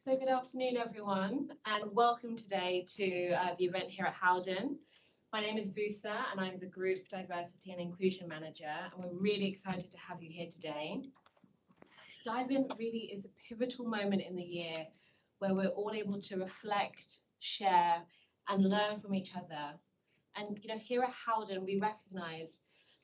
So good afternoon, everyone, and welcome today to the event here at Howden. My name is Vusa, and I'm the Group Diversity and Inclusion Manager, and we're really excited to have you here today. Dive In really is a pivotal moment in the year where we're all able to reflect, share, and learn from each other. And here at Howden, we recognise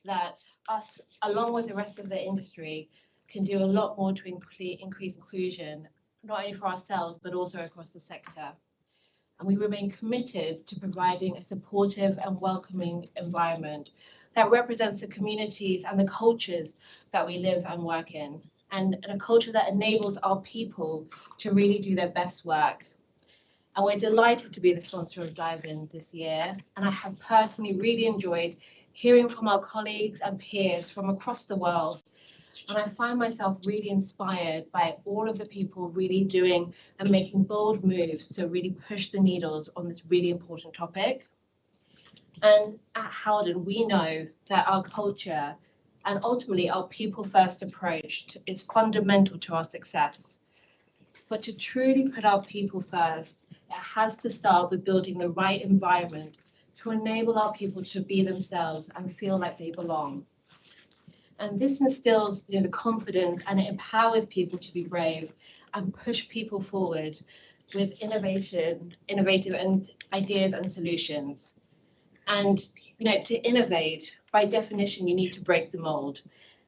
that us, along with the rest of the industry, can do a lot more to increase inclusion, not only for ourselves, but also across the sector. And we remain committed to providing a supportive and welcoming environment that represents the communities and the cultures that we live and work in, and a culture that enables our people to really do their best work. And we're delighted to be the sponsor of Dive In this year. And I have personally really enjoyed hearing from our colleagues and peers from across the world. And I find myself really inspired by all of the people really doing and making bold moves to really push the needles on this really important topic. And at Howden, we know that our culture and ultimately our people-first approach is fundamental to our success. But to truly put our people first, it has to start with building the right environment to enable our people to be themselves and feel like they belong. And this instills the confidence, and it empowers people to be brave and push people forward with innovative and ideas and solutions. And to innovate, by definition, you need to break the mold.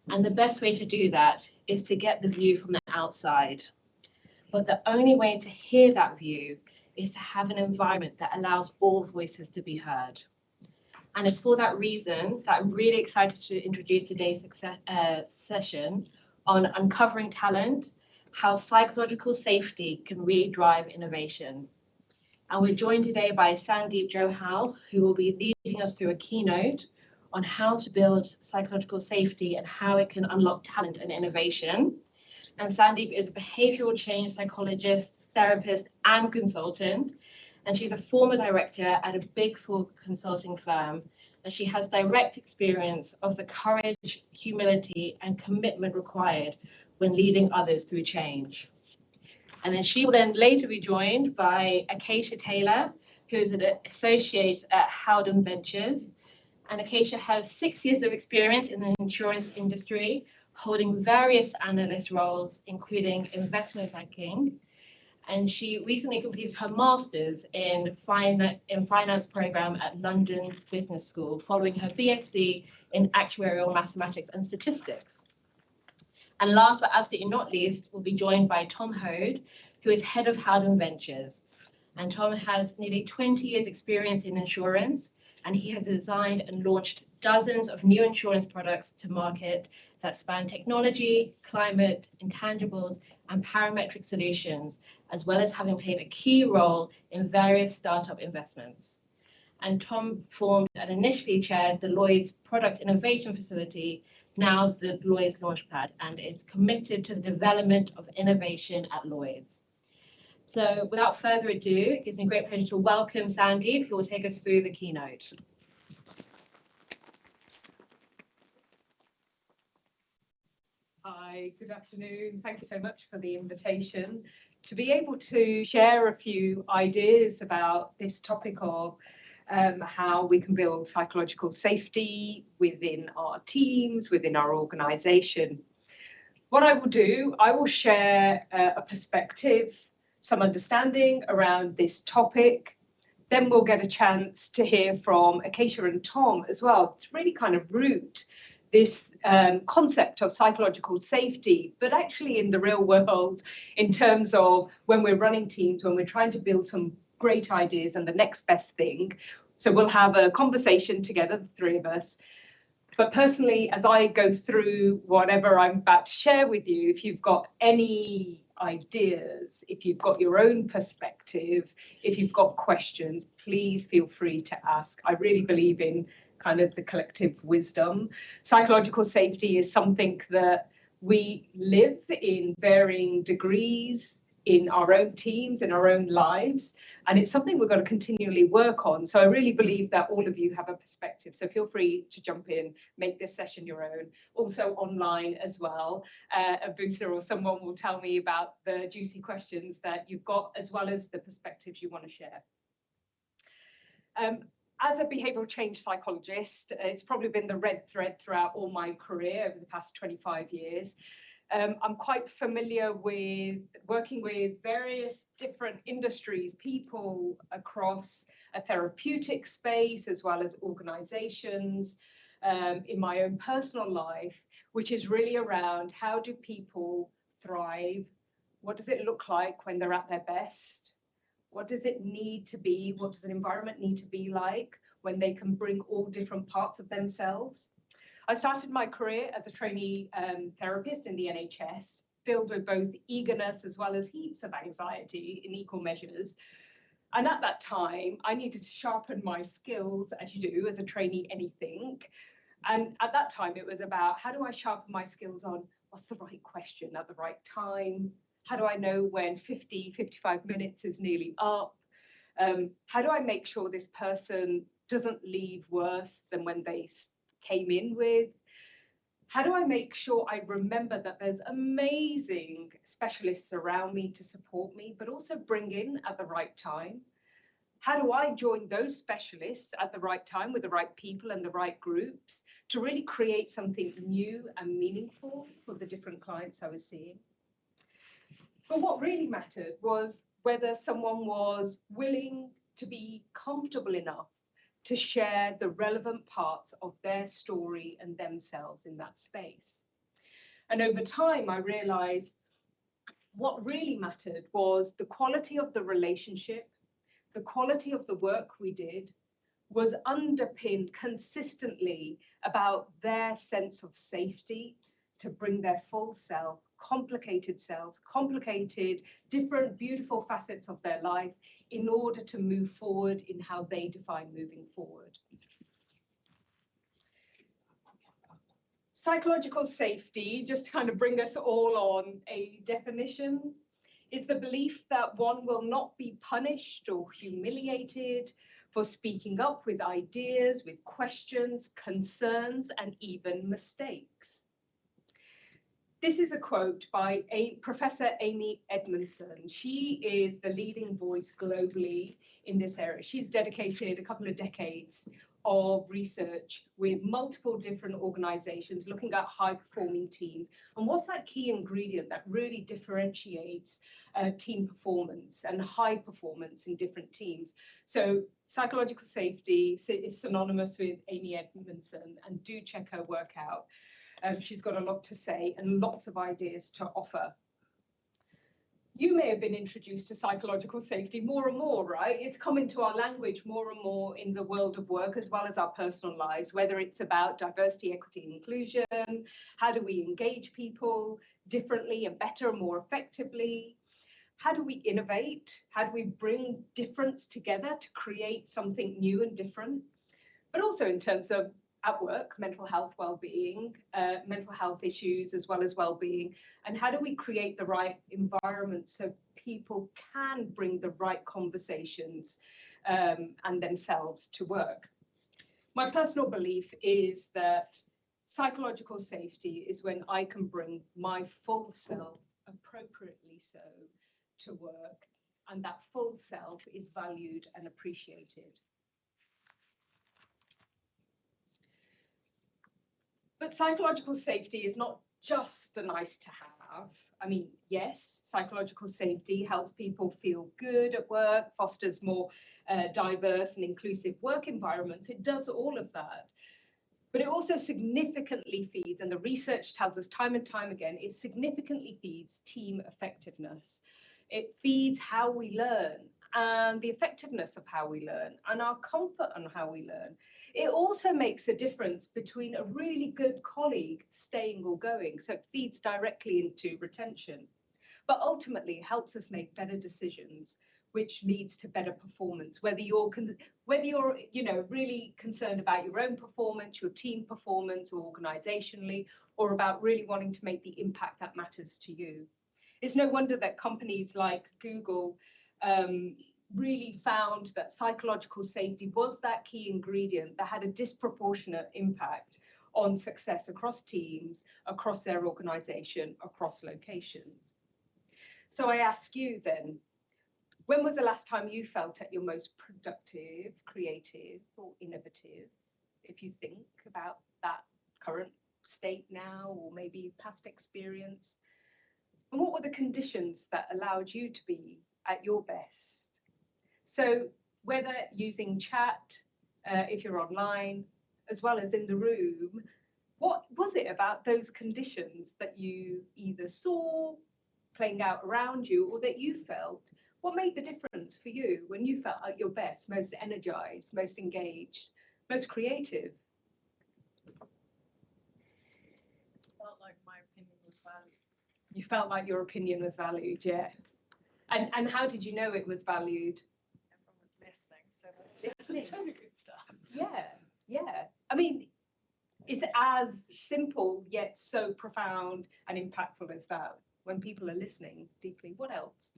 And the best way to do that is to get the view from the outside. But the only way to hear that view is to have an environment that allows all voices to be heard. And it's for that reason that I'm really excited to introduce today's session on uncovering talent, how psychological safety can really drive innovation. And we're joined today by Sandeep Johal, who will be leading us through a keynote on how to build psychological safety and how it can unlock talent and innovation. And Sandeep is a behavioral change psychologist, therapist, and consultant. And she's a former director at a Big Four consulting firm. And she has direct experience of the courage, humility, and commitment required when leading others through change. And then she will then later be joined by Acacia Taylor, who is an associate at Howden Ventures. And Acacia has 6 years of experience in the insurance industry, holding various analyst roles, including investment banking. And she recently completed her master's in finance program at London Business School, following her BSc in actuarial mathematics and statistics. And last but absolutely not least, we'll be joined by Tom Hode, who is head of Howden Ventures. And Tom has nearly 20 years experience in insurance, and he has designed and launched dozens of new insurance products to market that span technology, climate, intangibles, and parametric solutions, as well as having played a key role in various startup investments. And Tom formed and initially chaired the Lloyd's Product Innovation Facility, now the Lloyd's Launchpad, and is committed to the development of innovation at Lloyd's. So without further ado, it gives me great pleasure to welcome Sandeep, who will take us through the keynote. Hi, good afternoon. Thank you so much for the invitation to be able to share a few ideas about this topic of how we can build psychological safety within our teams, within our organisation. What I will do, I will share a perspective, some understanding around this topic. Then we'll get a chance to hear from Acacia and Tom as well, to really kind of root this concept of psychological safety, but actually in the real world, in terms of when we're running teams, when we're trying to build some great ideas and the next best thing. So we'll have a conversation together, the three of us. But personally, as I go through whatever I'm about to share with you, if you've got any ideas, if you've got your own perspective, if you've got questions, please feel free to ask. I really believe in kind of the collective wisdom. Psychological safety is something that we live in varying degrees in our own teams, in our own lives, and it's something we're going to continually work on. So I really believe that all of you have a perspective. So feel free to jump in, make this session your own. Also online as well, a booster or someone will tell me about the juicy questions that you've got, as well as the perspectives you want to share. As a behavioural change psychologist, it's probably been the red thread throughout all my career over the past 25 years. I'm quite familiar with working with various different industries, people across a therapeutic space, as well as organizations, in my own personal life, which is really around how do people thrive? What does it look like when they're at their best? What does it need to be? What does an environment need to be like when they can bring all different parts of themselves? I started my career as a trainee therapist in the NHS, filled with both eagerness as well as heaps of anxiety in equal measures. And at that time, I needed to sharpen my skills, as you do as a trainee anything. And at that time, it was about how do I sharpen my skills on what's the right question at the right time? How do I know when 55 minutes is nearly up? How do I make sure this person doesn't leave worse than when they came in with? How do I make sure I remember that there's amazing specialists around me to support me, but also bring in at the right time? How do I join those specialists at the right time with the right people and the right groups to really create something new and meaningful for the different clients I was seeing? But what really mattered was whether someone was willing to be comfortable enough to share the relevant parts of their story and themselves in that space. And over time, I realized what really mattered was the quality of the relationship, the quality of the work we did was underpinned consistently about their sense of safety to bring their full self, complicated selves, complicated, different, beautiful facets of their life in order to move forward in how they define moving forward. Psychological safety, just to kind of bring us all on a definition, is the belief that one will not be punished or humiliated for speaking up with ideas, with questions, concerns, and even mistakes. This is a quote by Professor Amy Edmondson. She is the leading voice globally in this area. She's dedicated a couple of decades of research with multiple different organizations looking at high-performing teams. And what's that key ingredient that really differentiates team performance and high performance in different teams? So psychological safety is synonymous with Amy Edmondson, and do check her work out. She's got a lot to say and lots of ideas to offer. You may have been introduced to psychological safety more and more, right? It's come into our language more and more in the world of work as well as our personal lives, whether it's about diversity, equity, and inclusion, how do we engage people differently and better and more effectively? How do we innovate? How do we bring difference together to create something new and different? But also in terms of at work, mental health, well-being, mental health issues as well as well-being, and how do we create the right environment so people can bring the right conversations and themselves to work. My personal belief is that psychological safety is when I can bring my full self, appropriately so, to work, and that full self is valued and appreciated. But psychological safety is not just a nice to have. I mean, yes, psychological safety helps people feel good at work, fosters more diverse and inclusive work environments. It does all of that. But it also significantly feeds, and the research tells us time and time again, it significantly feeds team effectiveness. It feeds how we learn and the effectiveness of how we learn and our comfort on how we learn. It also makes a difference between a really good colleague staying or going, so it feeds directly into retention, but ultimately helps us make better decisions, which leads to better performance, whether you're really concerned about your own performance, your team performance, or organizationally, or about really wanting to make the impact that matters to you. It's no wonder that companies like Google really found that psychological safety was that key ingredient that had a disproportionate impact on success across teams, across their organization, across locations. So I ask you then, when was the last time you felt at your most productive, creative, or innovative? If you think about that current state now, or maybe past experience, and what were the conditions that allowed you to be at your best? So whether using chat, if you're online, as well as in the room, what was it about those conditions that you either saw playing out around you or that you felt? What made the difference for you when you felt at your best, most energized, most engaged, most creative? Felt like my opinion was valued. You felt like your opinion was valued, yeah. And how did you know it was valued? Everyone was listening, so that's really good stuff. Yeah, yeah. I mean, it's as simple yet so profound and impactful as that. When people are listening deeply, what else?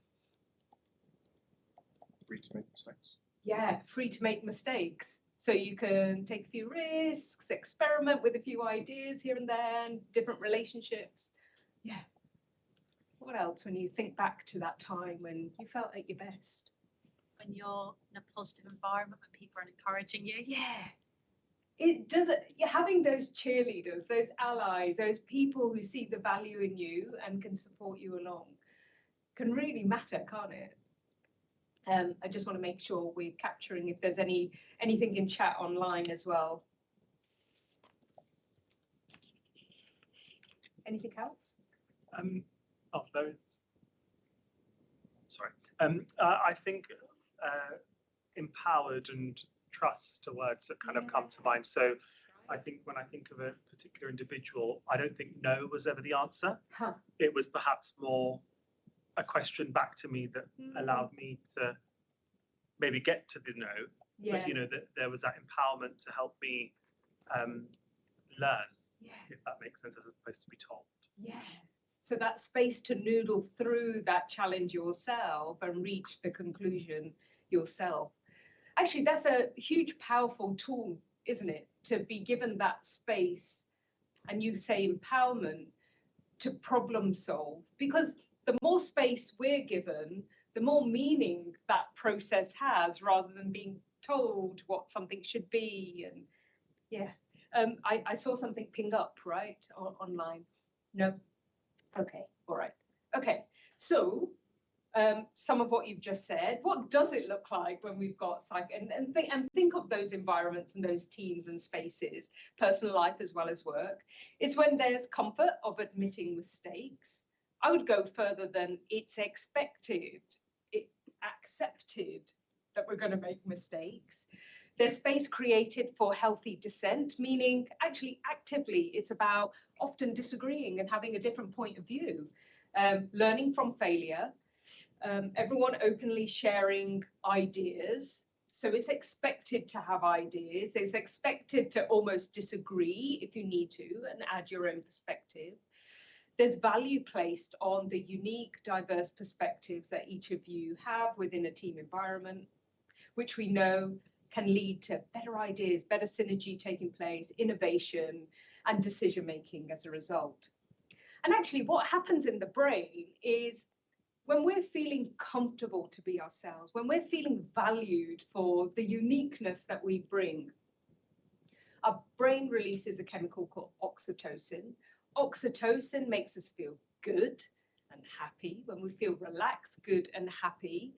Free to make mistakes. Yeah, free to make mistakes. So you can take a few risks, experiment with a few ideas here and there, and different relationships. Yeah. What else when you think back to that time when you felt at your best? When you're in a positive environment, when people are encouraging you. Yeah. It does. Having those cheerleaders, those allies, those people who see the value in you and can support you along can really matter, can't it? I just want to make sure we're capturing if there's anything in chat online as well. Anything else? There is. Sorry. I think empowered and trust are words that kind of come to mind. So I think when I think of a particular individual, I don't think no was ever the answer. Huh. It was perhaps more a question back to me that allowed me to maybe get to the no. Yeah. But, you know, that there was that empowerment to help me learn, Yeah. if that makes sense, as opposed to be told. Yeah. So that space to noodle through that challenge yourself and reach the conclusion yourself. Actually, that's a huge, powerful tool, isn't it? To be given that space, and you say empowerment, to problem solve. Because the more space we're given, the more meaning that process has, rather than being told what something should be. And yeah, I saw something ping up, right, online. No? Okay, all right. Okay, so some of what you've just said, what does it look like when we've got and think of those environments and those teams and spaces, personal life as well as work. It's when there's comfort of admitting mistakes. I would go further than it's expected, it's accepted that we're going to make mistakes. There's space created for healthy dissent, meaning actually actively it's about often disagreeing and having a different point of view, learning from failure, everyone openly sharing ideas. So it's expected to have ideas. It's expected to almost disagree if you need to and add your own perspective. There's value placed on the unique, diverse perspectives that each of you have within a team environment, which we know can lead to better ideas, better synergy taking place, innovation, and decision-making as a result. And actually, what happens in the brain is when we're feeling comfortable to be ourselves, when we're feeling valued for the uniqueness that we bring, our brain releases a chemical called oxytocin. Oxytocin makes us feel good and happy. When we feel relaxed, good and happy,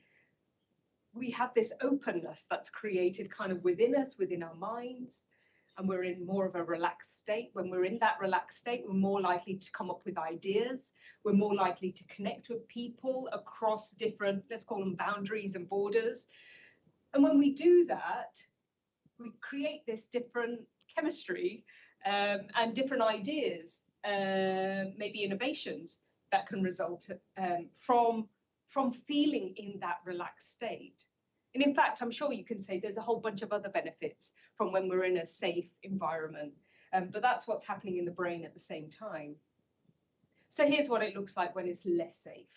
we have this openness that's created kind of within us, within our minds, and we're in more of a relaxed state. When we're in that relaxed state, we're more likely to come up with ideas. We're more likely to connect with people across different, let's call them boundaries and borders. And when we do that, we create this different chemistry and different ideas, maybe innovations that can result from feeling in that relaxed state. And in fact, I'm sure you can say there's a whole bunch of other benefits from when we're in a safe environment, but that's what's happening in the brain at the same time. So here's what it looks like when it's less safe.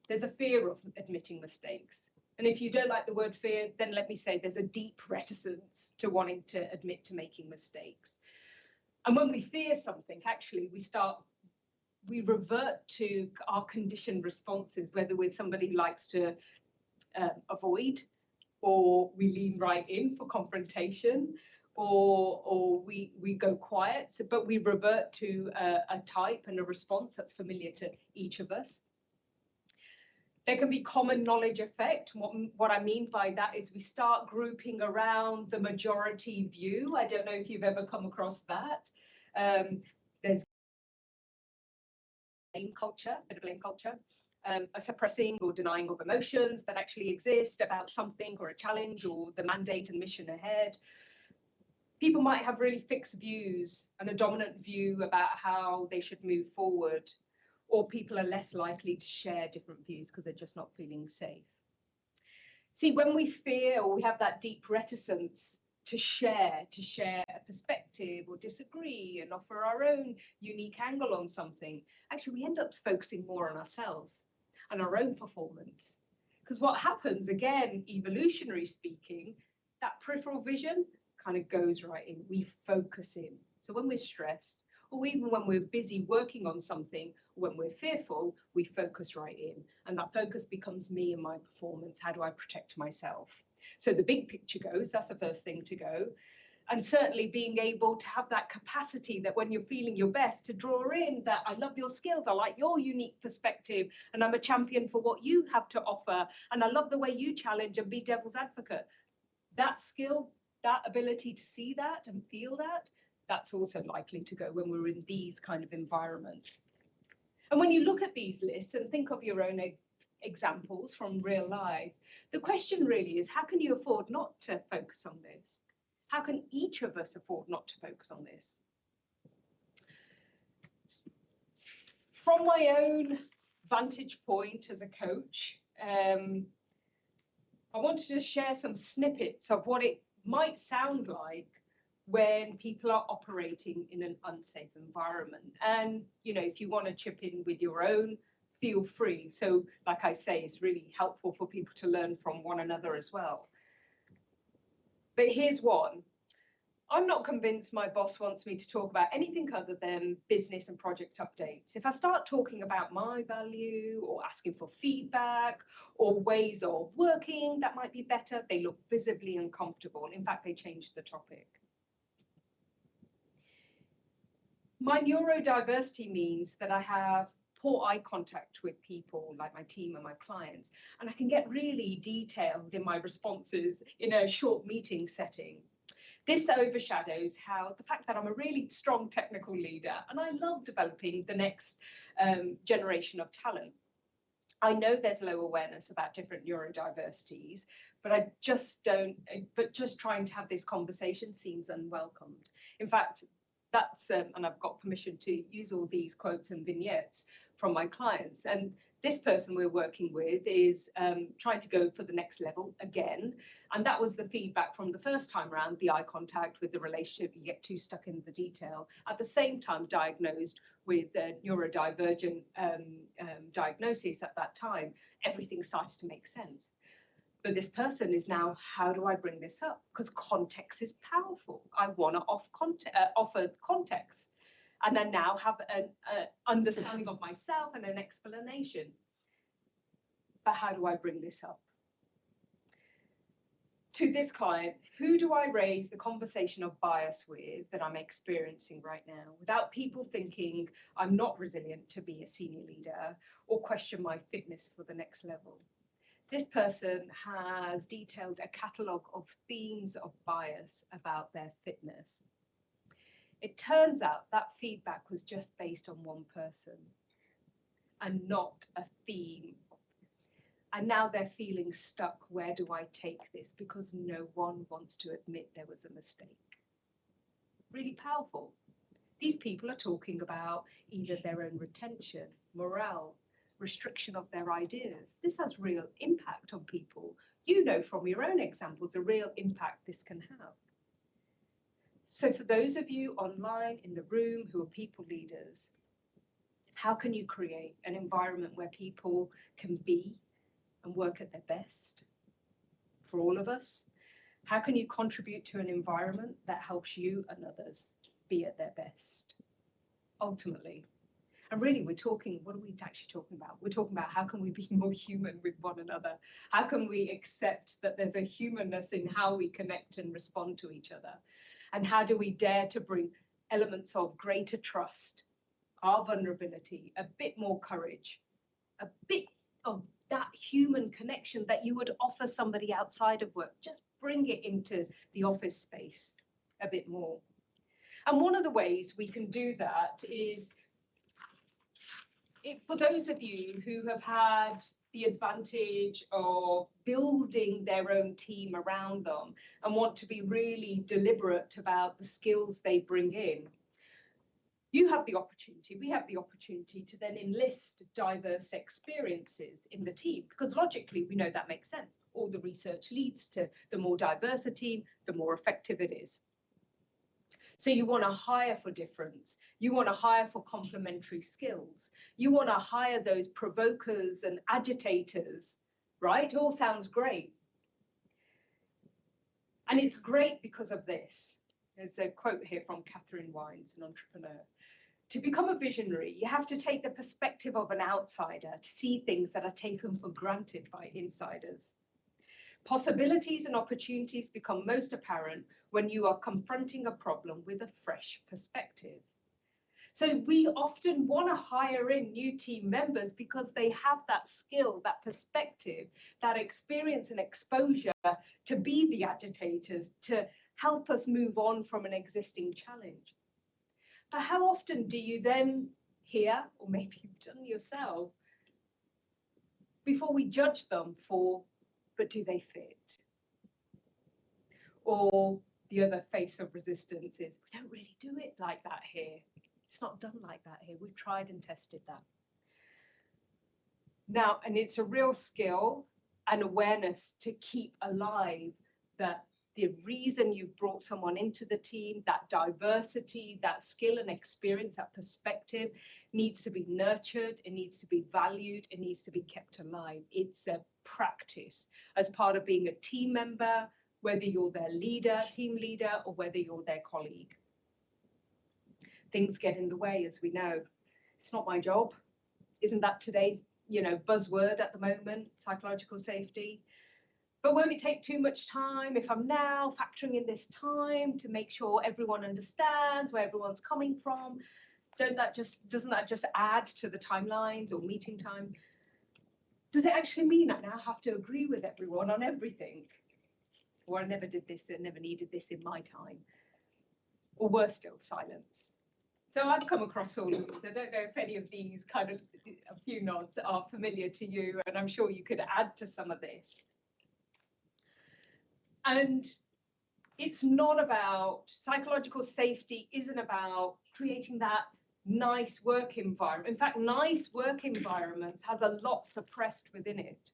There's a fear of admitting mistakes. And if you don't like the word fear, then let me say there's a deep reticence to wanting to admit to making mistakes. And when we fear something, actually, we revert to our conditioned responses, whether we're somebody who likes to avoid, or we lean right in for confrontation, or we go quiet. So, but we revert to a type and a response that's familiar to each of us. There can be common knowledge effect. What I mean by that is we start grouping around the majority view. I don't know if you've ever come across that. There's blame culture, a bit of blame culture, a suppressing or denying of emotions that actually exist about something or a challenge or the mandate and mission ahead. People might have really fixed views and a dominant view about how they should move forward, or people are less likely to share different views because they're just not feeling safe. See, when we fear or we have that deep reticence to share a perspective or disagree and offer our own unique angle on something, actually we end up focusing more on ourselves and our own performance. Because what happens, again, evolutionary speaking, that peripheral vision kind of goes right in. We focus in. So when we're stressed, or even when we're busy working on something, when we're fearful, we focus right in. And that focus becomes me and my performance. How do I protect myself? So the big picture goes, that's the first thing to go. And certainly being able to have that capacity that when you're feeling your best to draw in that I love your skills, I like your unique perspective, and I'm a champion for what you have to offer. And I love the way you challenge and be devil's advocate. That skill, that ability to see that and feel that, that's also likely to go when we're in these kind of environments. And when you look at these lists and think of your own examples from real life, the question really is, how can you afford not to focus on this? How can each of us afford not to focus on this? From my own vantage point as a coach, I wanted to share some snippets of what it might sound like when people are operating in an unsafe environment. And, you know, if you want to chip in with your own, feel free. So, like I say, it's really helpful for people to learn from one another as well. But here's one. I'm not convinced my boss wants me to talk about anything other than business and project updates. If I start talking about my value or asking for feedback or ways of working that might be better, they look visibly uncomfortable. In fact, they change the topic. My neurodiversity means that I have poor eye contact with people like my team and my clients, and I can get really detailed in my responses in a short meeting setting. This overshadows how the fact that I'm a really strong technical leader and I love developing the next generation of talent. I know there's low awareness about different neurodiversities, but just trying to have this conversation seems unwelcomed. In fact, that's, and I've got permission to use all these quotes and vignettes from my clients. And this person we're working with is trying to go for the next level again. And that was the feedback from the first time around, the eye contact with the relationship, you get too stuck in the detail. At the same time, diagnosed with neurodivergent diagnosis at that time, everything started to make sense. But this person is now, how do I bring this up? Because context is powerful. I want to offer context. And I now have an understanding of myself and an explanation. But how do I bring this up? To this client, who do I raise the conversation of bias with that I'm experiencing right now without people thinking I'm not resilient to be a senior leader or question my fitness for the next level? This person has detailed a catalogue of themes of bias about their fitness. It turns out that feedback was just based on one person and not a theme. And now they're feeling stuck. Where do I take this? Because no one wants to admit there was a mistake. Really powerful. These people are talking about either their own retention, morale, restriction of their ideas. This has real impact on people. You know from your own examples the real impact this can have. So for those of you online in the room who are people leaders, How can you create an environment where people can be and work at their best for all of us? How can you contribute to an environment that helps you and others be at their best, ultimately? And really, we're talking, what are we actually talking about? We're talking about how can we be more human with one another? How can we accept that there's a humanness in how we connect and respond to each other? And how do we dare to bring elements of greater trust, our vulnerability, a bit more courage, a bit of that human connection that you would offer somebody outside of work? Just bring it into the office space a bit more. And one of the ways we can do that is, for those of you who have had the advantage of building their own team around them and want to be really deliberate about the skills they bring in, you have the opportunity, we have the opportunity to then enlist diverse experiences in the team, because logically we know that makes sense. All the research leads to the more diverse a team, the more effective it is. So you want to hire for difference. You want to hire for complementary skills. You want to hire those provokers and agitators, right? It all sounds great. And it's great because of this. There's a quote here from Catherine Wines, an entrepreneur. To become a visionary, you have to take the perspective of an outsider to see things that are taken for granted by insiders. Possibilities and opportunities become most apparent when you are confronting a problem with a fresh perspective. So we often want to hire in new team members because they have that skill, that perspective, that experience and exposure to be the agitators, to help us move on from an existing challenge. But how often do you then hear, or maybe you've done yourself, before we judge them for, but do they fit? Or the other face of resistance is, we don't really do it like that here. It's not done like that here. We've tried and tested that. Now, and it's a real skill and awareness to keep alive that the reason you've brought someone into the team, that diversity, that skill and experience, that perspective needs to be nurtured, it needs to be valued, it needs to be kept alive. It's a practice as part of being a team member, whether you're their leader, team leader, or whether you're their colleague. Things get in the way, as we know. It's not my job. Isn't that today's, buzzword at the moment, psychological safety? But won't it take too much time if I'm now factoring in this time to make sure everyone understands where everyone's coming from? Doesn't that just add to the timelines or meeting time? Does it actually mean I now have to agree with everyone on everything? Or I never did this, I never needed this in my time? Or worse still, silence. So I've come across all of these. I don't know if any of these kind of, a few nods are familiar to you, and I'm sure you could add to some of this. And it's not about, psychological safety isn't about creating that nice work environment. In fact, nice work environments has a lot suppressed within it.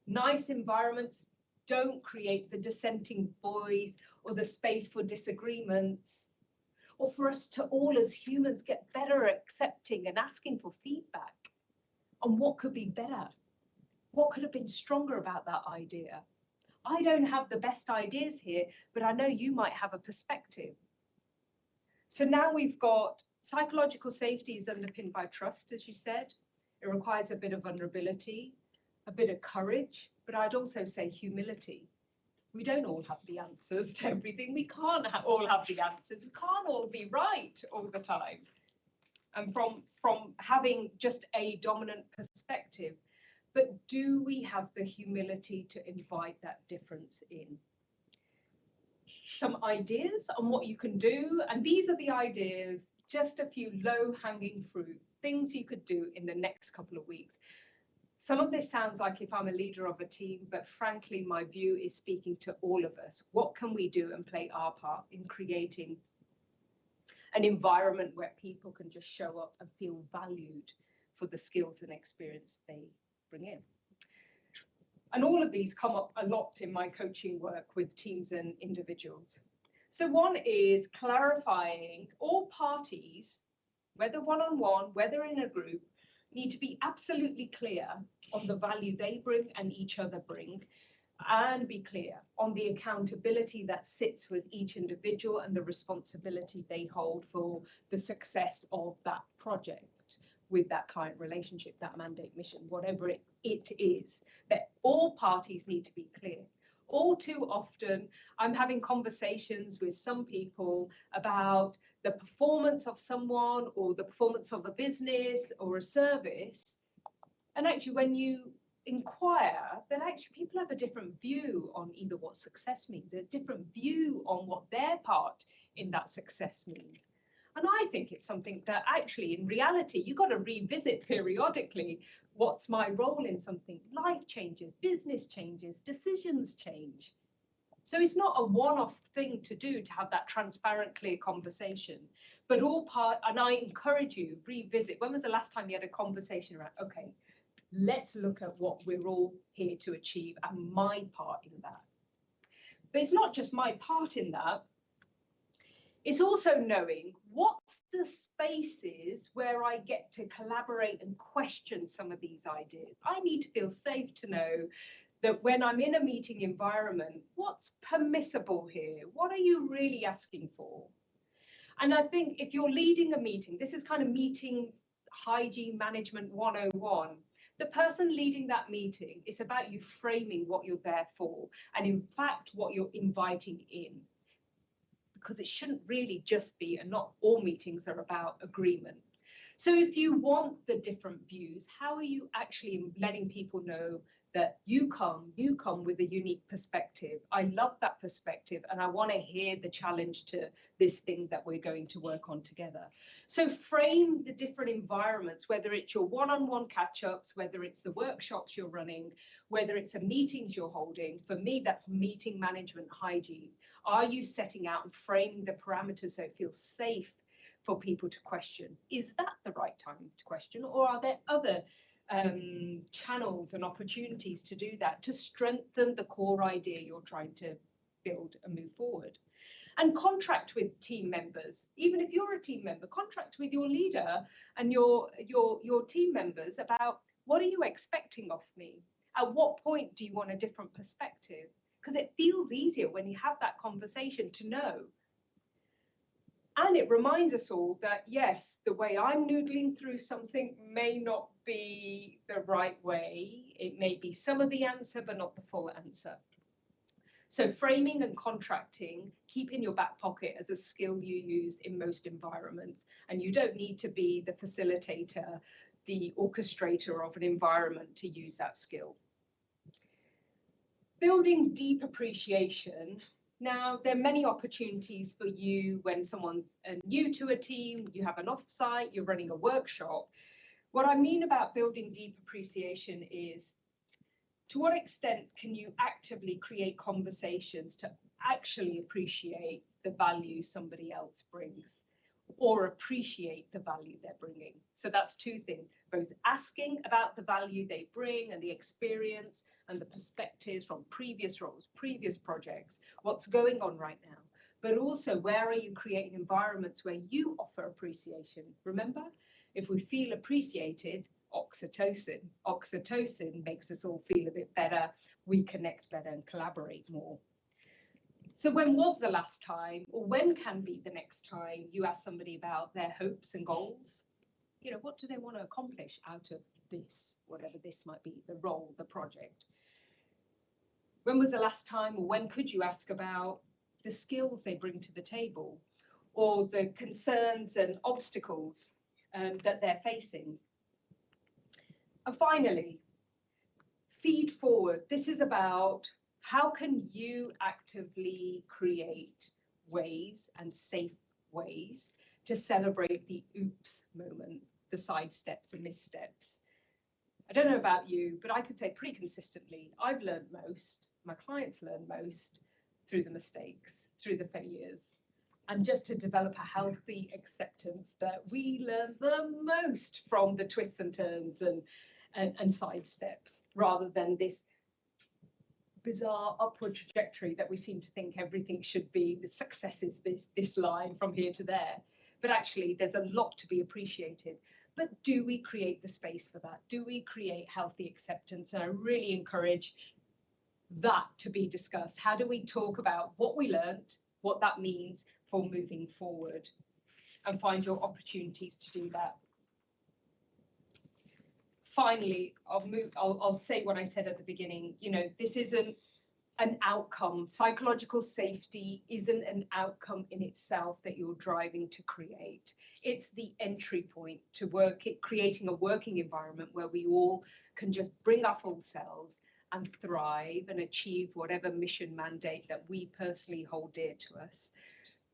Nice environments don't create the dissenting voice or the space for disagreements, or for us to all as humans get better at accepting and asking for feedback on what could be better, what could have been stronger about that idea. I don't have the best ideas here, but I know you might have a perspective. So now we've got psychological safety is underpinned by trust, as you said. It requires a bit of vulnerability, a bit of courage, but I'd also say humility. We don't all have the answers to everything. We can't all have the answers. We can't all be right all the time. And from having just a dominant perspective, but do we have the humility to invite that difference in? Some ideas on what you can do, and these are the ideas, just a few low-hanging fruit, things you could do in the next couple of weeks. Some of this sounds like if I'm a leader of a team, but frankly, my view is speaking to all of us. What can we do and play our part in creating an environment where people can just show up and feel valued for the skills and experience they bring in? And all of these come up a lot in my coaching work with teams and individuals. So one is clarifying all parties whether one-on-one, whether in a group, need to be absolutely clear on the value they bring and each other bring, and be clear on the accountability that sits with each individual and the responsibility they hold for the success of that project with that client relationship, that mandate mission, whatever it is, that all parties need to be clear. All too often, I'm having conversations with some people about the performance of someone or the performance of a business or a service. And actually, when you inquire, then actually people have a different view on either what success means, a different view on what their part in that success means. And I think it's something that actually, in reality, you've got to revisit periodically. What's my role in something? Life changes, business changes, decisions change. So it's not a one-off thing to do to have that transparent, clear conversation. But and I encourage you, revisit. When was the last time you had a conversation around, okay, let's look at what we're all here to achieve and my part in that. But it's not just my part in that. It's also knowing what's the spaces where I get to collaborate and question some of these ideas. I need to feel safe to know that when I'm in a meeting environment, what's permissible here? What are you really asking for? And I think if you're leading a meeting, this is kind of meeting hygiene management 101. The person leading that meeting, it's about you framing what you're there for, and in fact, what you're inviting in. Because it shouldn't really just be, and not all meetings are about agreement. So if you want the different views, how are you actually letting people know that you come with a unique perspective? I love that perspective, and I want to hear the challenge to this thing that we're going to work on together. So frame the different environments, whether it's your one-on-one catch-ups, whether it's the workshops you're running, whether it's the meetings you're holding. For me, that's meeting management hygiene. Are you setting out and framing the parameters so it feels safe for people to question? Is that the right time to question, or are there other channels and opportunities to do that, to strengthen the core idea you're trying to build and move forward? And contract with team members. Even if you're a team member, contract with your leader and your team members about, what are you expecting of me? At what point do you want a different perspective? Because it feels easier when you have that conversation to know. And it reminds us all that, yes, the way I'm noodling through something may not be the right way. It may be some of the answer, but not the full answer. So framing and contracting, keep in your back pocket as a skill you use in most environments. And you don't need to be the facilitator, the orchestrator of an environment to use that skill. Building deep appreciation. Now, there are many opportunities for you when someone's new to a team, you have an offsite, you're running a workshop. What I mean about building deep appreciation is, to what extent can you actively create conversations to actually appreciate the value somebody else brings, or appreciate the value they're bringing? So that's two things, both asking about the value they bring and the experience and the perspectives from previous roles, previous projects, what's going on right now, but also where are you creating environments where you offer appreciation? Remember, if we feel appreciated, oxytocin makes us all feel a bit better, we connect better and collaborate more. So when was the last time, or when can be the next time you ask somebody about their hopes and goals? You know, what do they want to accomplish out of this, whatever this might be, the role, the project? When was the last time, or when could you ask about the skills they bring to the table, or the concerns and obstacles that they're facing? And finally, feed forward. This is about, how can you actively create ways and safe ways to celebrate the oops moment, the side steps and missteps? I don't know about you, but I could say pretty consistently, I've learned most, my clients learn most through the mistakes, through the failures, and just to develop a healthy acceptance that we learn the most from the twists and turns and side steps, rather than this bizarre upward trajectory that we seem to think everything should be. The success is this line from here to there. but actually there's a lot to be appreciated. But do we create the space for that? Do we create healthy acceptance? And I really encourage that to be discussed. How do we talk about what we learned, what that means for moving forward, and find your opportunities to do that? Finally, I'll say what I said at the beginning. You know, this isn't an outcome. Psychological safety isn't an outcome in itself that you're driving to create. It's the entry point to creating a working environment where we all can just bring our full selves and thrive and achieve whatever mission mandate that we personally hold dear to us.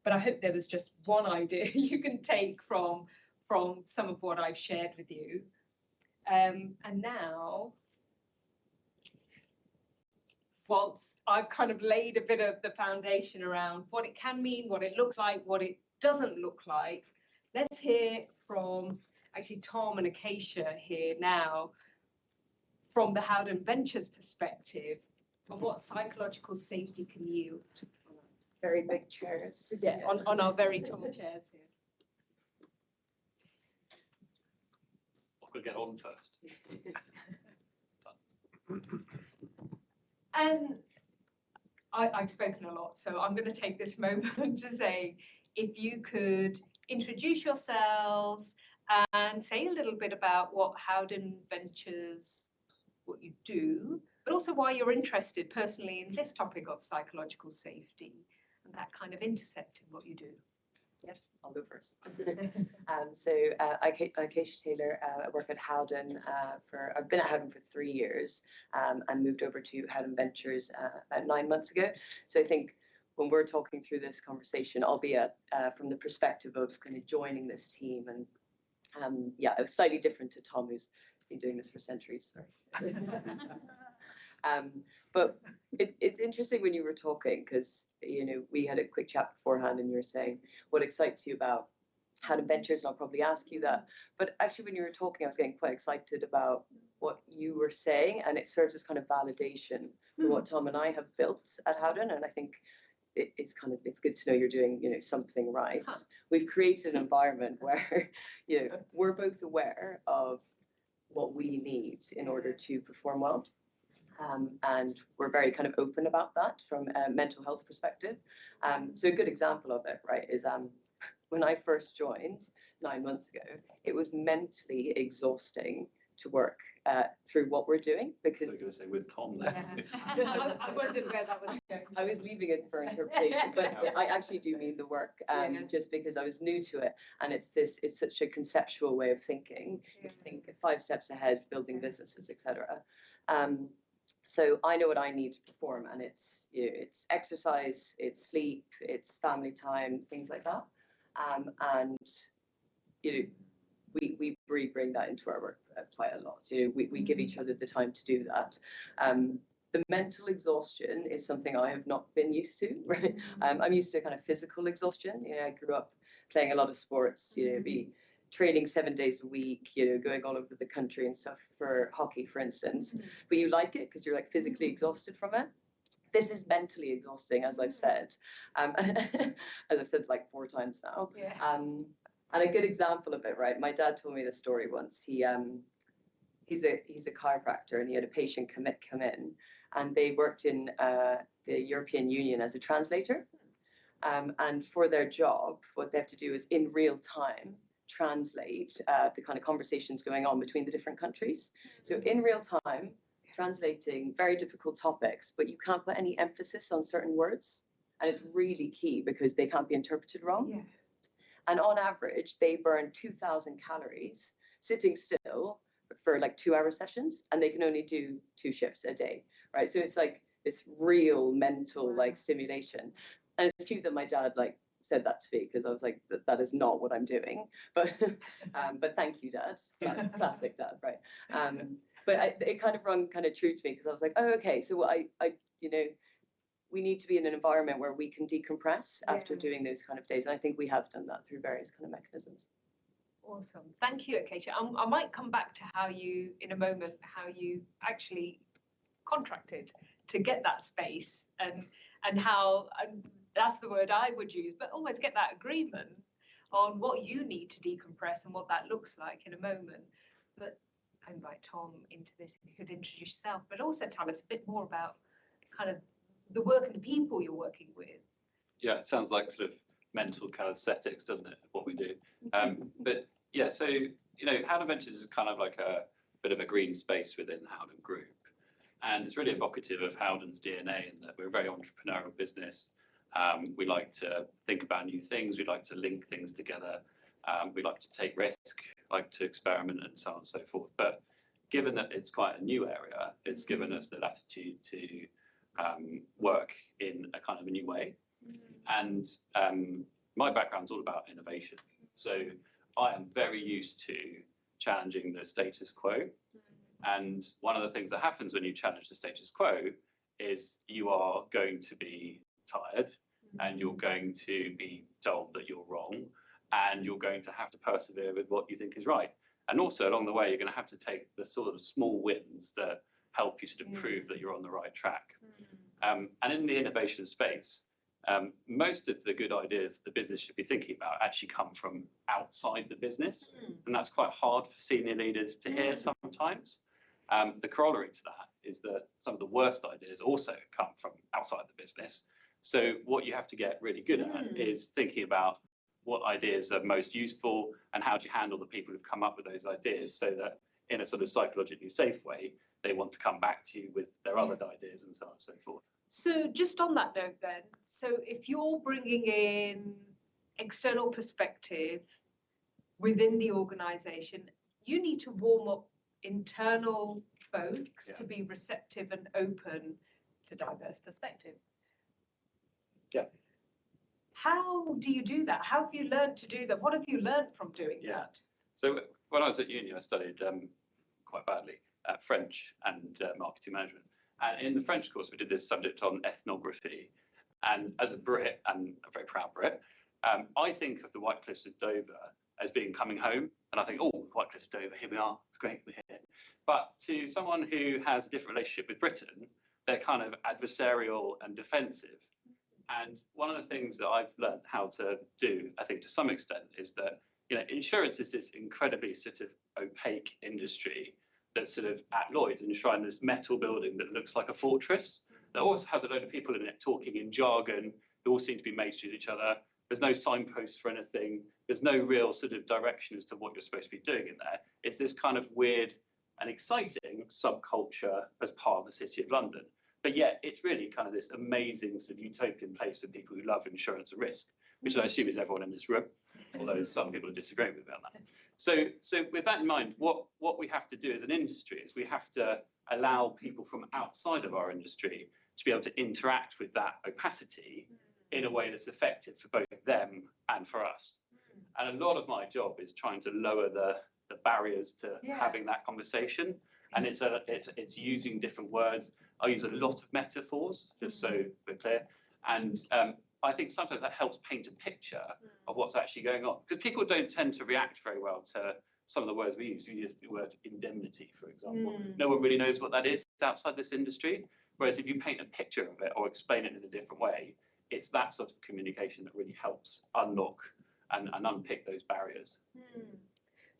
But I hope there was just one idea you can take from some of what I've shared with you. And now, whilst I've kind of laid a bit of the foundation around what it can mean, what it looks like, what it doesn't look like, let's hear from actually Tom and Acacia here now, from the Howden Ventures perspective, of what psychological safety can yield. Very big chairs. Yeah, on our very tall chairs here. We'll get on first. And I've spoken a lot, so I'm going to take this moment to say, if you could introduce yourselves and say a little bit about what Howden Ventures, what you do, but also why you're interested personally in this topic of psychological safety and that kind of intersect in what you do. Yes, I'll go first. Acacia Taylor, I work at Howden I've been at Howden for 3 years and moved over to Howden Ventures about 9 months ago. So I think when we're talking through this conversation, albeit from the perspective of kind of joining this team, and it was slightly different to Tom, who's been doing this for centuries. Sorry. But it's interesting when you were talking, because we had a quick chat beforehand and you were saying what excites you about Howden Ventures, and I'll probably ask you that. But actually when you were talking, I was getting quite excited about what you were saying, and it serves as kind of validation for what Tom and I have built at Howden. And I think it's good to know you're doing something right. We've created an environment where we're both aware of what we need in order to perform well. And we're very kind of open about that from a mental health perspective. So a good example of it, right, is when I first joined 9 months ago, it was mentally exhausting to work through what we're doing, because We're going to say with Tom there. I wondered where that was going. I was leaving it for interpretation, but I actually do mean the work, just because I was new to it, and it's such a conceptual way of thinking. You think 5 steps ahead, building businesses, etc. So I know what I need to perform, and it's exercise, it's sleep, it's family time, things like that. And we bring that into our work quite a lot. We give each other the time to do that. The mental exhaustion is something I have not been used to. Right? I'm used to kind of physical exhaustion. I grew up playing a lot of sports. Be training 7 days a week. Going all over the country and stuff for hockey, for instance. But you like it because you're like physically exhausted from it. This is mentally exhausting, as I've said. As I've said like 4 times now. Yeah. And a good example of it, right? My dad told me this story once. He's a chiropractor, and he had a patient come in, and they worked in the European Union as a translator. And for their job, what they have to do is in real time translate the kind of conversations going on between the different countries. So in real time, translating very difficult topics, but you can't put any emphasis on certain words. And it's really key because they can't be interpreted wrong. Yeah. And on average, they burn 2,000 calories sitting still for like 2-hour sessions, and they can only do 2 shifts a day, right? So it's like this real mental like stimulation. And it's cute that my dad like said that to me, because I was like, that is not what I'm doing. But thank you, Dad. Classic Dad, right? But it kind of rung kind of true to me, because I was like, oh, okay. So we need to be in an environment where we can decompress after doing those kind of days. And I think we have done that through various kind of mechanisms. Awesome. Thank you, Acacia. I might come back to how you actually contracted to get that space, and how, and that's the word I would use, but almost get that agreement on what you need to decompress and what that looks like in a moment. But I invite Tom into this, if you could introduce yourself, but also tell us a bit more about kind of the work and the people you're working with. Yeah, it sounds like sort of mental calisthenics, doesn't it, what we do? But yeah, so, Howden Ventures is kind of like a bit of a green space within the Howden Group. And it's really evocative of Howden's DNA in that we're a very entrepreneurial business. We like to think about new things. We like to link things together. We like to take risk, like to experiment and so on and so forth. But given that it's quite a new area, it's given us the latitude to work in a kind of a new way. And my background's all about innovation. So I am very used to challenging the status quo. And one of the things that happens when you challenge the status quo is you are going to be tired and you're going to be told that you're wrong and you're going to have to persevere with what you think is right. And also along the way, you're going to have to take the sort of small wins that help you sort of prove that you're on the right track. And in the innovation space, most of the good ideas the business should be thinking about actually come from outside the business. And that's quite hard for senior leaders to hear sometimes. The corollary to that is that some of the worst ideas also come from outside the business. So what you have to get really good at is thinking about what ideas are most useful and how do you handle the people who've come up with those ideas so that in a sort of psychologically safe way, they want to come back to you with their other ideas and so on and so forth. So just on that note then, so if you're bringing in external perspective within the organization, you need to warm up internal folks to be receptive and open to diverse perspective. Yeah. How do you do that? How have you learned to do that? What have you learned from doing that? So when I was at uni, I studied quite badly French and marketing management. And in the French course, we did this subject on ethnography. And as a Brit, and a very proud Brit, I think of the White Cliffs of Dover as being coming home. And I think, oh, White Cliffs of Dover, here we are. It's great, we're here. But to someone who has a different relationship with Britain, they're kind of adversarial and defensive. And one of the things that I've learned how to do, I think to some extent, is that insurance is this incredibly sort of opaque industry that's sort of at Lloyd's enshrined in this metal building that looks like a fortress. That also has a load of people in it talking in jargon, who all seem to be mates with each other. There's no signposts for anything. There's no real sort of direction as to what you're supposed to be doing in there. It's this kind of weird and exciting subculture as part of the City of London. But yet it's really kind of this amazing sort of utopian place for people who love insurance and risk, which I assume is everyone in this room, although some people disagree with me on that. So with that in mind, what we have to do as an industry is we have to allow people from outside of our industry to be able to interact with that opacity in a way that's effective for both them and for us. And a lot of my job is trying to lower the barriers to having that conversation. And it's using different words. I use a lot of metaphors, just so we're clear. And I think sometimes that helps paint a picture of what's actually going on. Because people don't tend to react very well to some of the words we use. We use the word indemnity, for example. No one really knows what that is outside this industry. Whereas if you paint a picture of it or explain it in a different way, it's that sort of communication that really helps unlock and unpick those barriers.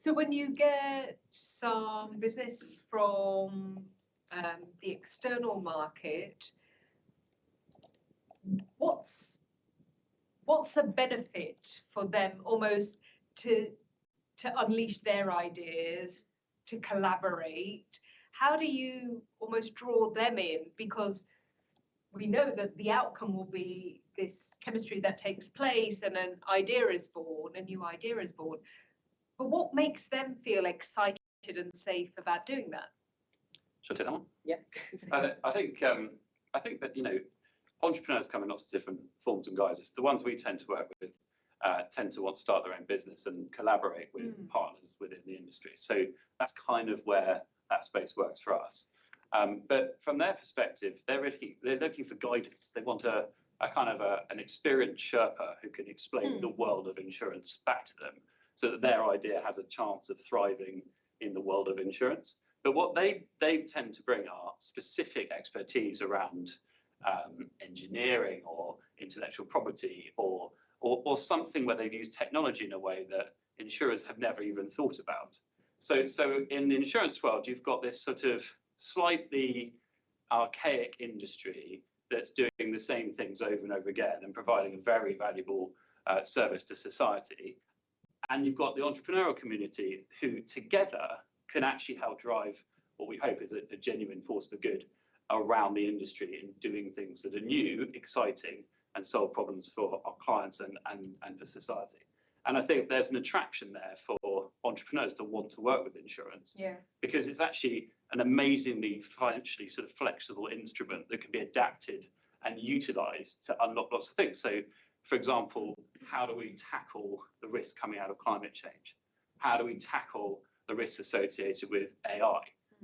So when you get some business from the external market, what's a benefit for them almost to unleash their ideas, to collaborate? How do you almost draw them in? Because we know that the outcome will be this chemistry that takes place and an idea is born, a new idea is born. But what makes them feel excited and safe about doing that? Should I take that one? Yeah. I think that, entrepreneurs come in lots of different forms and guises. The ones we tend to work with tend to want to start their own business and collaborate with partners within the industry. So that's kind of where that space works for us. But from their perspective, they're looking for guidance. They want a kind of an experienced Sherpa who can explain the world of insurance back to them, so that their idea has a chance of thriving in the world of insurance. But what they tend to bring are specific expertise around engineering or intellectual property or or something where they've used technology in a way that insurers have never even thought about. So in the insurance world, you've got this sort of slightly archaic industry that's doing the same things over and over again and providing a very valuable service to society. And you've got the entrepreneurial community who together can actually help drive what we hope is a genuine force for good around the industry in doing things that are new, exciting, and solve problems for our clients and for society. And I think there's an attraction there for entrepreneurs to want to work with insurance, because it's actually an amazingly financially sort of flexible instrument that can be adapted and utilized to unlock lots of things. So, for example, how do we tackle the risk coming out of climate change? How do we tackle the risks associated with AI?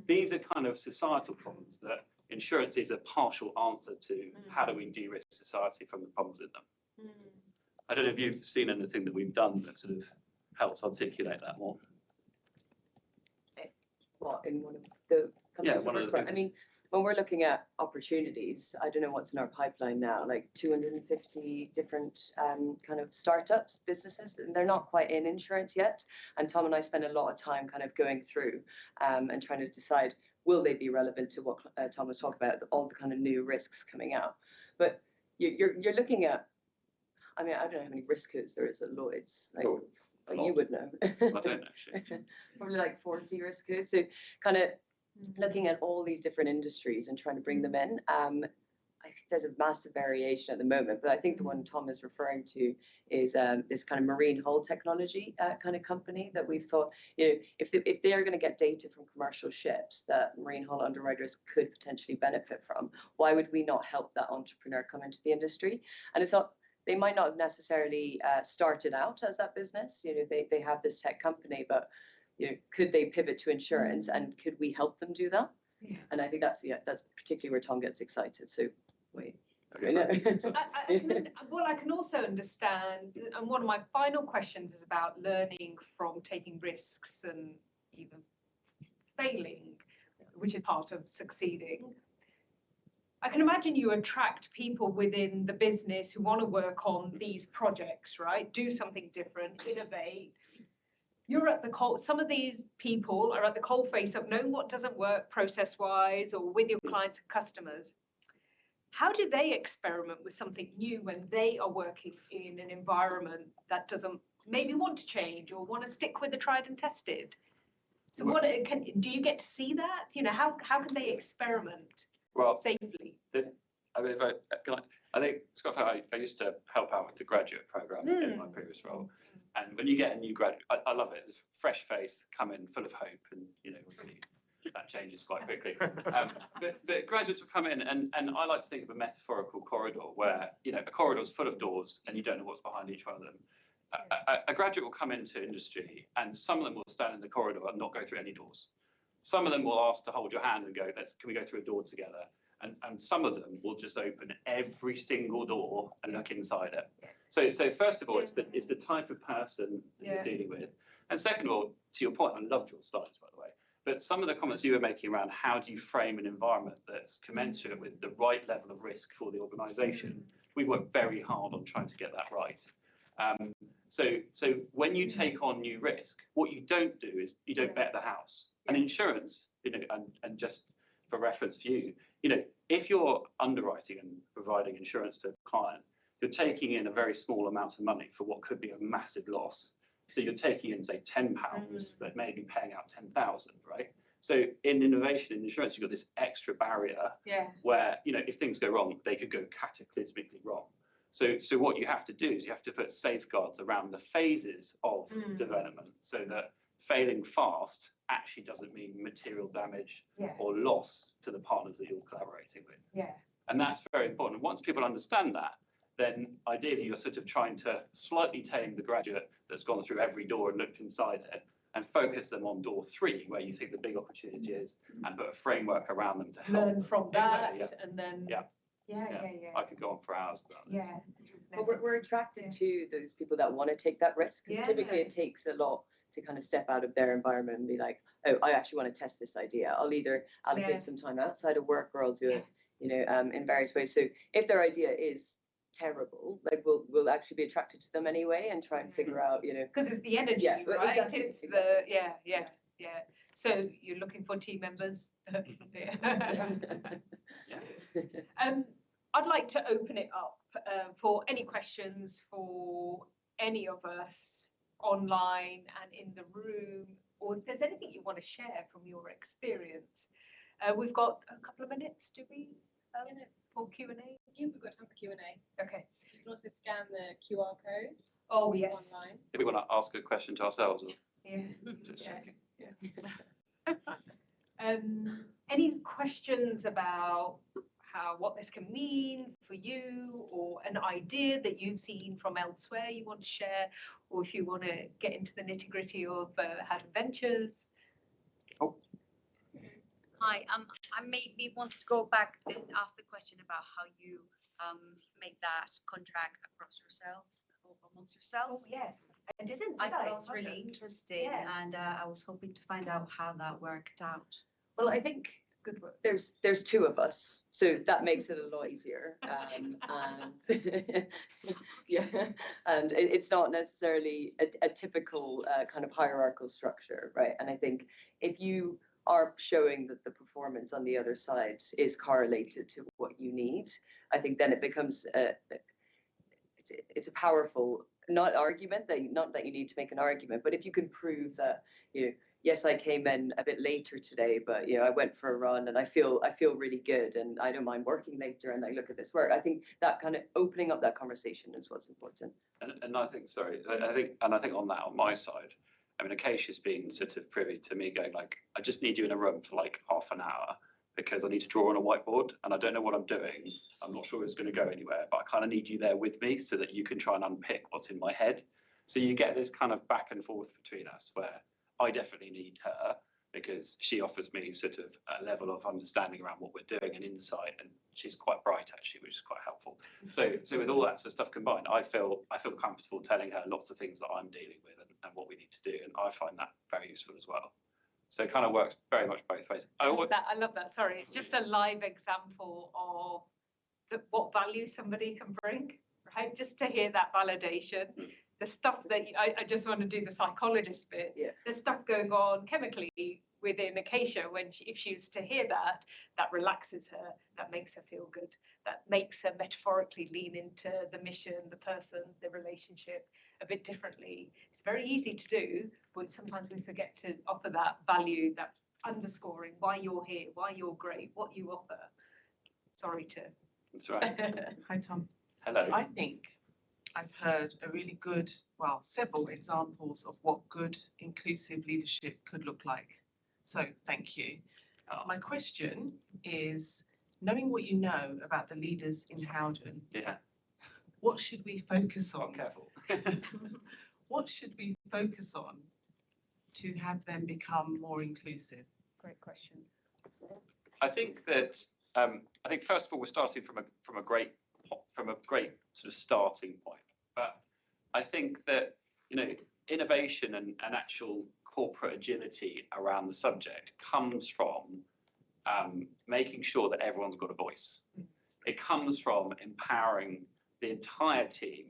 These are kind of societal problems that insurance is a partial answer to. How do we de-risk society from the problems in them? I don't know if you've seen anything that we've done that sort of helps articulate that more. Well, in one of the companies one of the things. I mean, when we're looking at opportunities, I don't know what's in our pipeline now, like 250 different kind of startups, businesses, and they're not quite in insurance yet. And Tom and I spend a lot of time kind of going through and trying to decide, will they be relevant to what Tom was talking about, all the kind of new risks coming out. But you're looking at, I mean, I don't know how many risk codes there is at Lloyd's. Like, you would know. I don't actually. Probably like 40 risk codes. So kind of looking at all these different industries and trying to bring them in. I think there's a massive variation at the moment, but I think the one Tom is referring to is this kind of marine hull technology kind of company that we've thought, you know, if they are going to get data from commercial ships that marine hull underwriters could potentially benefit from, why would we not help that entrepreneur come into the industry? And it's not, they might not have necessarily started out as that business. You know, they have this tech company, but you know, could they pivot to insurance, and could we help them do that? Yeah. And I think that's particularly where Tom gets excited. So wait. I can also understand, and one of my final questions is about learning from taking risks and even failing, which is part of succeeding. I can imagine you attract people within the business who want to work on these projects, right? Do something different, innovate. You're at the some of these people are at the coalface of knowing what doesn't work process-wise or with your clients and customers. How do they experiment with something new when they are working in an environment that doesn't maybe want to change or want to stick with the tried and tested? So do you get to see that? You know, how can they experiment safely? I think, Scott, I used to help out with the graduate program in my previous role. And when you get a new graduate, I love it. There's a fresh face, come in full of hope, and you know, obviously that changes quite quickly. But graduates will come in, and I like to think of a metaphorical corridor where, you know, a corridor is full of doors, and you don't know what's behind each one of them. A graduate will come into industry, and some of them will stand in the corridor and not go through any doors. Some of them will ask to hold your hand and go, can we go through a door together? And some of them will just open every single door and look inside it. So first of all, it's the type of person that you're dealing with. And second of all, to your point, I loved your slides, by the way, but some of the comments you were making around how do you frame an environment that's commensurate with the right level of risk for the organisation, we worked very hard on trying to get that right. So when you take on new risk, what you don't do is you don't bet the house. And insurance, you know, and just for reference for you, you know, if you're underwriting and providing insurance to a client, you're taking in a very small amount of money for what could be a massive loss. So you're taking in, say, £10, but maybe paying out 10,000, right? So in innovation in insurance, you've got this extra barrier where, you know, if things go wrong, they could go cataclysmically wrong. So what you have to do is you have to put safeguards around the phases of development so that failing fast actually doesn't mean material damage or loss to the partners that you're collaborating with. Yeah. And that's very important. Once people understand that, then ideally you're sort of trying to slightly tame the graduate that's gone through every door and looked inside it and focus them on door 3, where you think the big opportunity is, and put a framework around them to help. Learn from that, and then... I could go on for hours about this. Well, we're attracted to those people that want to take that risk, because typically it takes a lot to kind of step out of their environment and be like, oh, I actually want to test this idea. I'll either allocate some time outside of work, or I'll do it, you know, in various ways. So if their idea is terrible, like we'll actually be attracted to them anyway and try and figure out, Because it's the energy, Yeah, well, right? exactly, It's the, yeah. So you're looking for team members. I'd like to open it up for any questions for any of us online and in the room, or if there's anything you want to share from your experience. We've got a couple of minutes, do we, for Q&A? Yeah, we've got time for Q&A. Okay. You can also scan the QR code Oh, yes. online. If we want to ask a question to ourselves, or Yeah. just Yeah. checking. Any questions about what this can mean for you, or an idea that you've seen from elsewhere you want to share, or if you want to get into the nitty-gritty of Howden Ventures? Hi, I maybe want to go back and ask the question about how you make that contract across yourselves or amongst yourselves. Yes, I didn't. I did thought I? it was really interesting, Yeah. and I was hoping to find out how that worked out. Well, I think Good work. there's two of us, so that makes it a lot easier. And yeah, and it's not necessarily a typical kind of hierarchical structure, right? And I think if you are showing that the performance on the other side is correlated to what you need, I think then it becomes it's a powerful not that you need to make an argument, but if you can prove that yes, I came in a bit later today, but I went for a run and I feel really good and I don't mind working later and I look at this work. I think that kind of opening up that conversation is what's important. And I think, I think on that, on my side, I mean, Acacia's been sort of privy to me going like, I just need you in a room for like half an hour because I need to draw on a whiteboard and I don't know what I'm doing. I'm not sure it's going to go anywhere, but I kind of need you there with me so that you can try and unpick what's in my head. So you get this kind of back and forth between us where I definitely need her because she offers me sort of a level of understanding around what we're doing and insight, and she's quite bright actually, which is quite helpful. So with all that sort of stuff combined, I feel comfortable telling her lots of things that I'm dealing with and what we need to do, and I find that very useful as well. So it kind of works very much both ways. I love that. Sorry, it's just a live example of what value somebody can bring, right? Just to hear that validation. The stuff that I just want to do the psychologist bit. Yeah. There's stuff going on chemically within Acacia if she was to hear that relaxes her, that makes her feel good, that makes her metaphorically lean into the mission, the person, the relationship a bit differently. It's very easy to do, but sometimes we forget to offer that value, that underscoring why you're here, why you're great, what you offer. Sorry to. That's right. Hi, Tom. Hello. I think I've heard a really good, several examples of what good inclusive leadership could look like. So thank you. My question is, knowing what you know about the leaders in Howden, what should we focus on? Careful. What should we focus on to have them become more inclusive? Great question. I think that first of all we're starting from a great sort of starting point. But I think that innovation and actual corporate agility around the subject comes from making sure that everyone's got a voice. It comes from empowering the entire team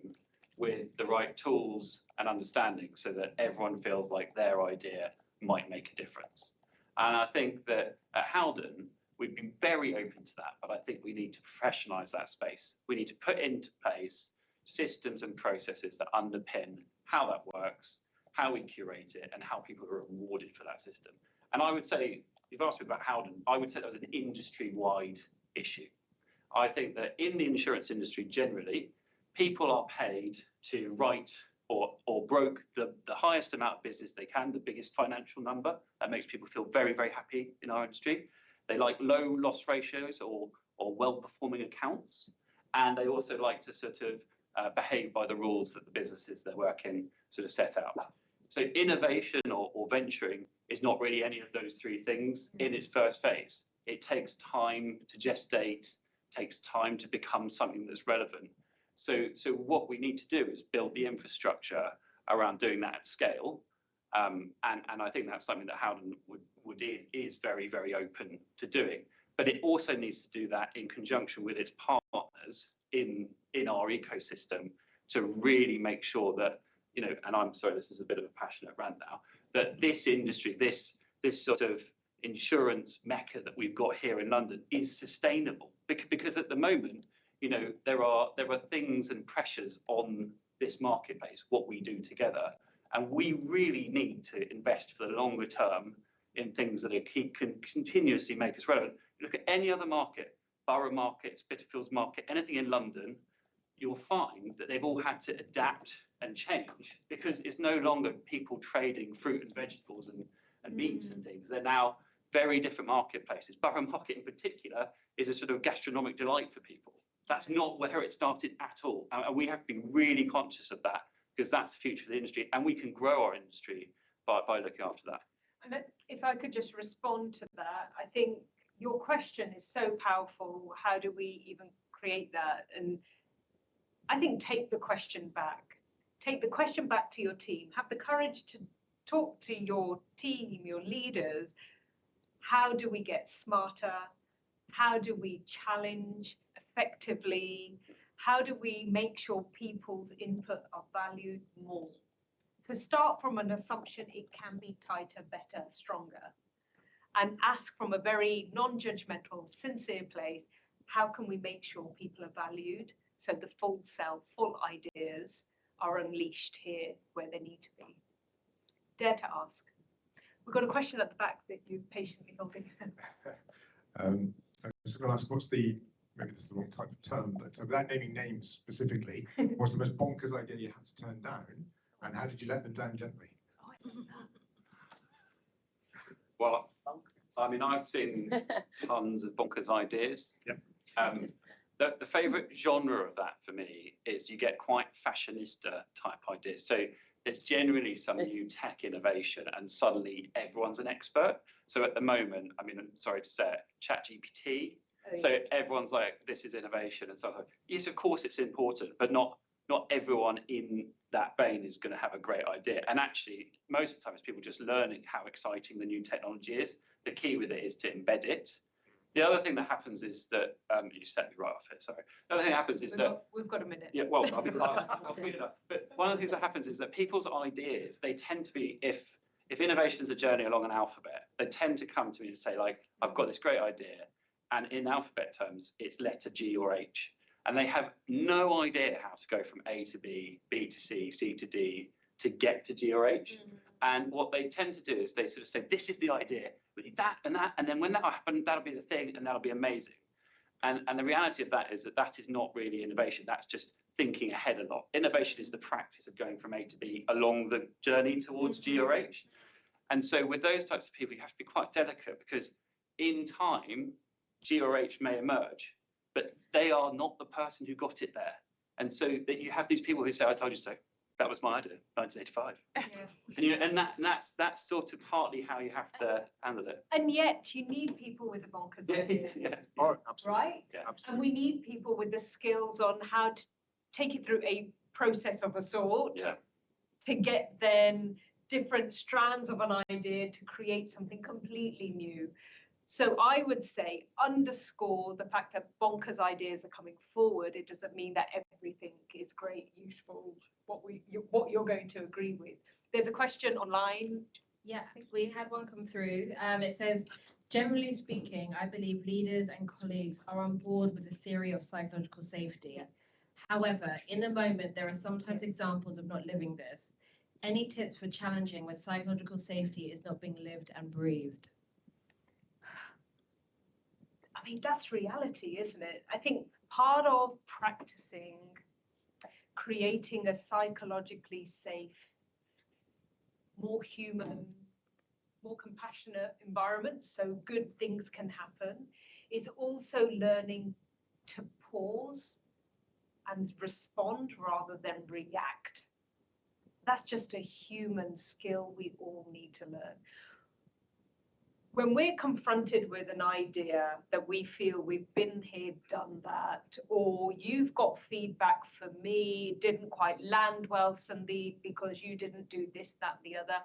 with the right tools and understanding so that everyone feels like their idea might make a difference. And I think that at Howden, we've been very open to that, but I think we need to professionalize that space. We need to put into place systems and processes that underpin how that works, how we curate it, and how people are rewarded for that system. And I would say, you've asked me about Howden, I would say that was an industry-wide issue. I think that in the insurance industry generally, people are paid to write or broke the highest amount of business they can, the biggest financial number. That makes people feel very, very happy in our industry. They like low loss ratios or well-performing accounts. And they also like to sort of behave by the rules that the businesses they're working sort of set out. So innovation or venturing is not really any of those three things in its first phase. It takes time to gestate, takes time to become something that's relevant. So what we need to do is build the infrastructure around doing that at scale. And I think that's something that Howden is very, very open to doing. But it also needs to do that in conjunction with its partners in our ecosystem to really make sure that, you know, and I'm sorry, this is a bit of a passionate rant now, that this industry, this sort of insurance mecca that we've got here in London is sustainable. Because at the moment, you know, there are things and pressures on this marketplace, what we do together, and we really need to invest for the longer term in things that can continuously make us relevant. Look at any other market, Borough Market, Spitalfields Market, anything in London, you'll find that they've all had to adapt and change because it's no longer people trading fruit and vegetables and meats and things. They're now very different marketplaces. Borough Market in particular is a sort of gastronomic delight for people. That's not where it started at all. And we have to be really conscious of that because that's the future of the industry, and we can grow our industry by looking after that. And if I could just respond to that, I think your question is so powerful. How do we even create that? And I think take the question back. Take the question back to your team. Have the courage to talk to your team, your leaders. How do we get smarter? How do we challenge effectively? How do we make sure people's input are valued more? So start from an assumption it can be tighter, better, stronger, and ask from a very non-judgmental, sincere place, how can we make sure people are valued so the full self, full ideas are unleashed here where they need to be? Dare to ask. We've got a question at the back that you patiently holding. I'm just going to ask, maybe this is the wrong type of term, but without naming names specifically, what's the most bonkers idea you had to turn down, and how did you let them down gently? Well, I mean, I've seen tons of bonkers ideas. Yep. The favourite genre of that for me is you get quite fashionista type ideas. So it's generally some new tech innovation and suddenly everyone's an expert. So at the moment, I mean, I'm sorry to say it, ChatGPT. So everyone's like, this is innovation and stuff. Yes, of course it's important, but not everyone in that vein is going to have a great idea. And actually, most of the time it's people just learning how exciting the new technology is. The key with it is to embed it. The other thing that happens is that, you set me right off it, sorry. The other thing that happens is We've got a minute. yeah, well, I'll speed it up. But one of the things that happens is that people's ideas, they tend to be, if innovation is a journey along an alphabet, they tend to come to me and say, like, I've got this great idea. And in alphabet terms, it's letter G or H. And they have no idea how to go from A to B, B to C, C to D, to get to G or H. And what they tend to do is they sort of say, this is the idea, we need that, and then when that happens, that'll be the thing, and that'll be amazing. And the reality of that is not really innovation. That's just thinking ahead a lot. Innovation is the practice of going from A to B along the journey towards G or H. And so with those types of people, you have to be quite delicate because in time, G or H may emerge, but they are not the person who got it there. And so that you have these people who say, I told you so. That was my idea, 1985. Yeah. And that's sort of partly how you have to handle it. And yet you need people with the bonkers idea. Yeah. Oh, absolutely. Right? Yeah. And we need people with the skills on how to take it through a process of a sort to get then different strands of an idea to create something completely new. So I would say underscore the fact that bonkers ideas are coming forward. It doesn't mean that everything is great, useful, what you're going to agree with. There's a question online. Yeah, we had one come through. It says, generally speaking, I believe leaders and colleagues are on board with the theory of psychological safety. However, in the moment, there are sometimes examples of not living this. Any tips for challenging when psychological safety is not being lived and breathed? I mean, that's reality, isn't it? I think part of practicing creating a psychologically safe, more human, more compassionate environment so good things can happen is also learning to pause and respond rather than react. That's just a human skill we all need to learn. When we're confronted with an idea that we feel we've been here, done that, or you've got feedback for me, didn't quite land well, Sandeep, because you didn't do this, that, and the other,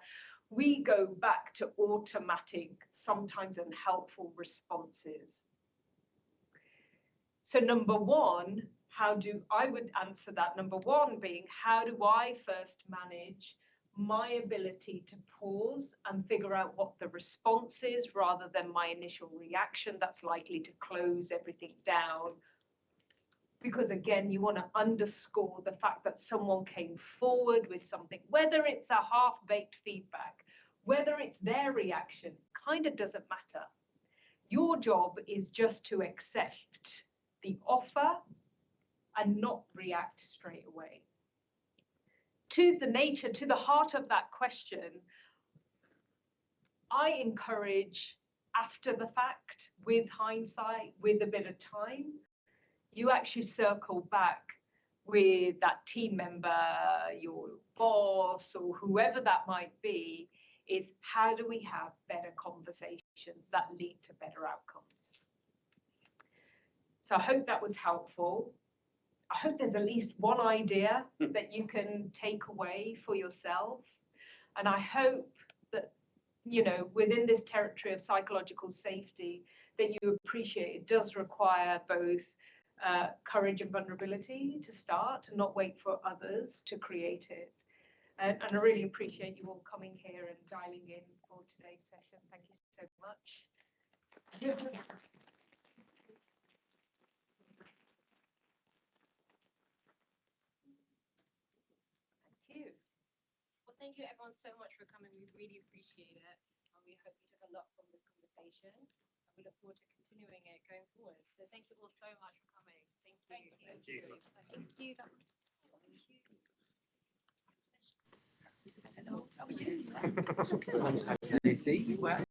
we go back to automatic, sometimes unhelpful responses. So number one, I would answer that number one being, how do I first manage my ability to pause and figure out what the response is rather than my initial reaction that's likely to close everything down. Because again, you want to underscore the fact that someone came forward with something, whether it's a half-baked feedback, whether it's their reaction, kind of doesn't matter. Your job is just to accept the offer and not react straight away. To the heart of that question, I encourage, after the fact, with hindsight, with a bit of time, you actually circle back with that team member, your boss, or whoever that might be, is how do we have better conversations that lead to better outcomes? So I hope that was helpful. I hope there's at least one idea that you can take away for yourself. And I hope that, you know, within this territory of psychological safety, that you appreciate it does require both courage and vulnerability to start and not wait for others to create it. And I really appreciate you all coming here and dialing in for today's session. Thank you so much. Well, thank you everyone so much for coming. We really appreciate it. And we hope you took a lot from this conversation. And we look forward to continuing it going forward. So thank you all so much for coming. Thank you. Thank you. Thank you. Hello, how are you? Long time no see. Well.